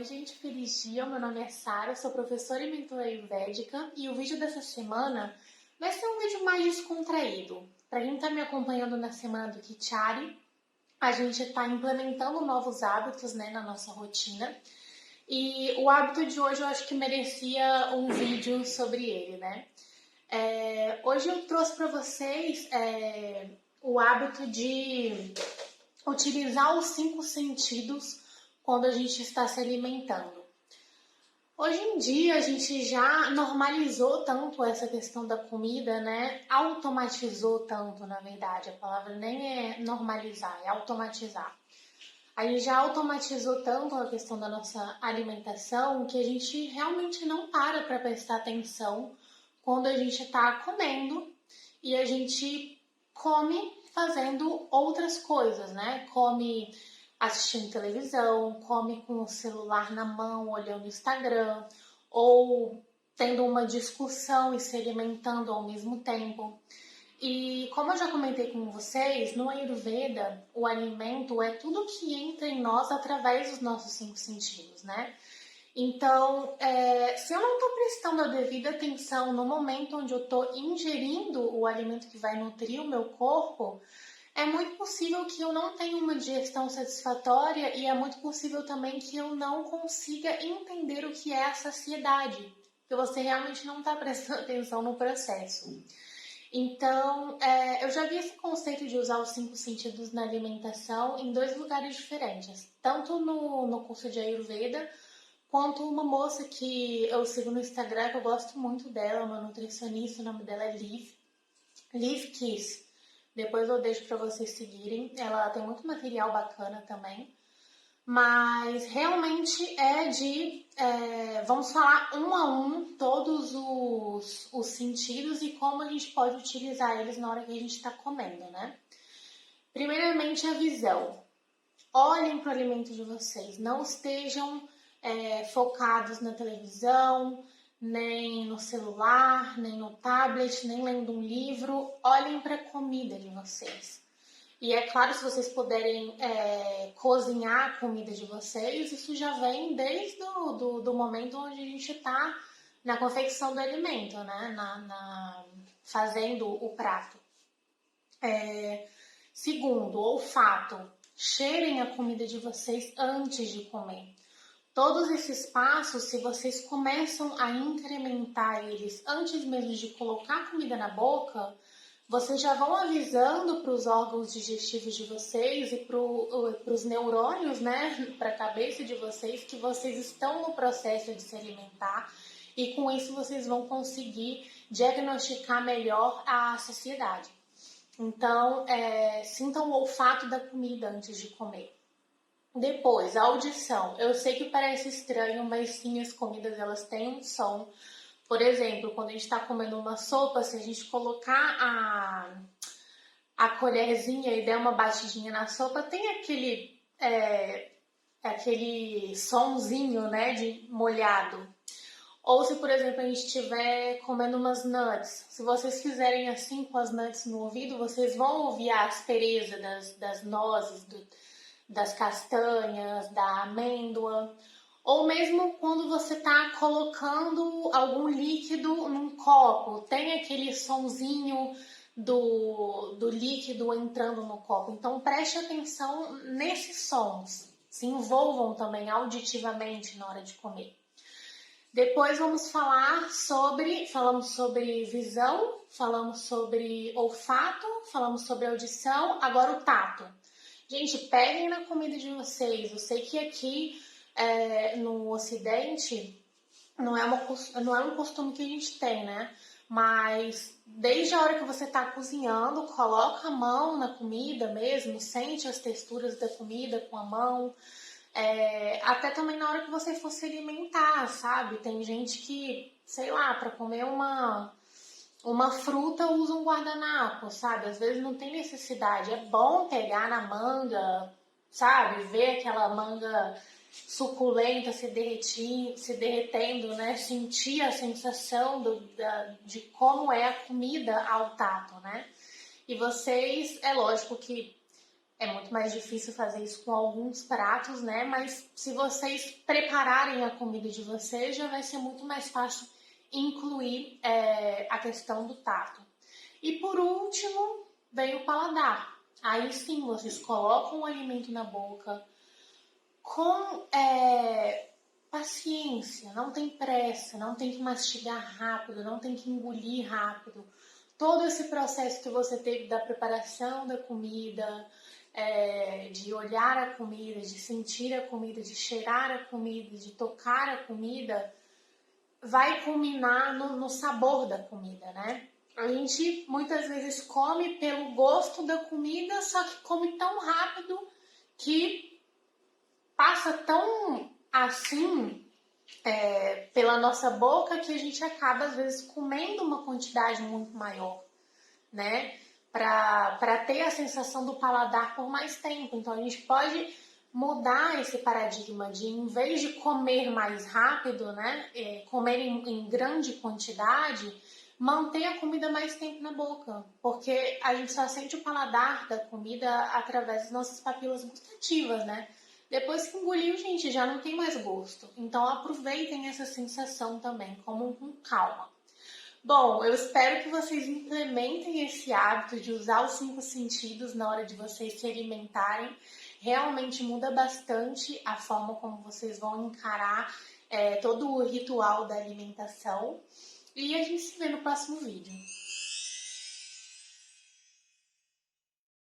Oi, gente, feliz dia. Meu nome é Sara, sou professora e mentora ayurvédica e o vídeo dessa semana vai ser um vídeo mais descontraído. Para quem está me acompanhando na semana do Kichari, a gente está implementando novos hábitos, né, na nossa rotina. E o hábito de hoje eu acho que merecia um vídeo sobre ele, né? Hoje eu trouxe para vocês o hábito de utilizar os 5 sentidos quando a gente está se alimentando. Hoje em dia a gente já normalizou tanto essa questão da comida, né? Automatizou tanto, na verdade. A palavra nem é normalizar, é automatizar. A gente já automatizou tanto a questão da nossa alimentação que a gente realmente não para prestar atenção quando a gente está comendo e a gente come fazendo outras coisas, né? Come assistindo televisão, come com o celular na mão, olhando o Instagram, ou tendo uma discussão e se alimentando ao mesmo tempo. E como eu já comentei com vocês, no Ayurveda, o alimento é tudo que entra em nós através dos nossos 5 sentidos, né? Então, se eu não estou prestando a devida atenção no momento onde eu estou ingerindo o alimento que vai nutrir o meu corpo, é muito possível que eu não tenha uma digestão satisfatória e é muito possível também que eu não consiga entender o que é a saciedade, porque você realmente não está prestando atenção no processo. Então, eu já vi esse conceito de usar os 5 sentidos na alimentação em 2 lugares diferentes, tanto no curso de Ayurveda, quanto uma moça que eu sigo no Instagram, que eu gosto muito dela, uma nutricionista, o nome dela é Liv Kiss. Depois eu deixo para vocês seguirem, ela tem muito material bacana também. Mas realmente vamos falar um a um todos os sentidos e como a gente pode utilizar eles na hora que a gente está comendo, né? Primeiramente, a visão. Olhem para o alimento de vocês, não estejam focados na televisão, nem no celular, nem no tablet, nem lendo um livro. Olhem para a comida de vocês. E é claro, se vocês puderem cozinhar a comida de vocês, isso já vem desde do momento onde a gente está na confecção do alimento, né? Fazendo o prato. Segundo, olfato. Cheirem a comida de vocês antes de comer. Todos esses passos, se vocês começam a incrementar eles antes mesmo de colocar a comida na boca, vocês já vão avisando para os órgãos digestivos de vocês e para os neurônios, né, para a cabeça de vocês, que vocês estão no processo de se alimentar e com isso vocês vão conseguir diagnosticar melhor a saciedade. Então, sintam o olfato da comida antes de comer. Depois, a audição. Eu sei que parece estranho, mas sim, as comidas elas têm um som. Por exemplo, quando a gente está comendo uma sopa, se a gente colocar a colherzinha e der uma batidinha na sopa, tem aquele sonzinho, né, de molhado. Ou se, por exemplo, a gente estiver comendo umas nuts, se vocês fizerem assim com as nuts no ouvido, vocês vão ouvir a aspereza das nozes, das castanhas, da amêndoa. Ou mesmo quando você está colocando algum líquido num copo, tem aquele sonzinho do líquido entrando no copo. Então preste atenção nesses sons, se envolvam também auditivamente na hora de comer. Depois falamos sobre visão, falamos sobre olfato, falamos sobre audição, agora o tato. Gente, peguem na comida de vocês. Eu sei que aqui no Ocidente não é um costume que a gente tem, né? Mas desde a hora que você está cozinhando, coloca a mão na comida mesmo, sente as texturas da comida com a mão. Até também na hora que você for se alimentar, sabe? Tem gente que, sei lá, para comer uma fruta usa um guardanapo, sabe? Às vezes não tem necessidade. É bom pegar na manga, sabe? Ver aquela manga suculenta se derretendo, né? Sentir a sensação de como é a comida ao tato, né? E vocês, é lógico que É muito mais difícil fazer isso com alguns pratos, né? Mas se vocês prepararem a comida de vocês, já vai ser muito mais fácil incluir a questão do tato. E por último, vem o paladar. Aí sim, vocês colocam o alimento na boca com paciência, não tem pressa, não tem que mastigar rápido, não tem que engolir rápido. Todo esse processo que você teve da preparação da comida, de olhar a comida, de sentir a comida, de cheirar a comida, de tocar a comida, vai culminar no sabor da comida, né? A gente muitas vezes come pelo gosto da comida, só que come tão rápido que passa tão assim pela nossa boca que a gente acaba às vezes comendo uma quantidade muito maior, né? Para ter a sensação do paladar por mais tempo. Então a gente pode mudar esse paradigma de, em vez de comer mais rápido, né? Comer em grande quantidade, manter a comida mais tempo na boca, porque a gente só sente o paladar da comida através das nossas papilas gustativas, né? Depois que engoliu, gente, já não tem mais gosto. Então aproveitem essa sensação também, como com calma. Bom, eu espero que vocês implementem esse hábito de usar os 5 sentidos na hora de vocês se alimentarem. Realmente muda bastante a forma como vocês vão encarar todo o ritual da alimentação. E a gente se vê no próximo vídeo.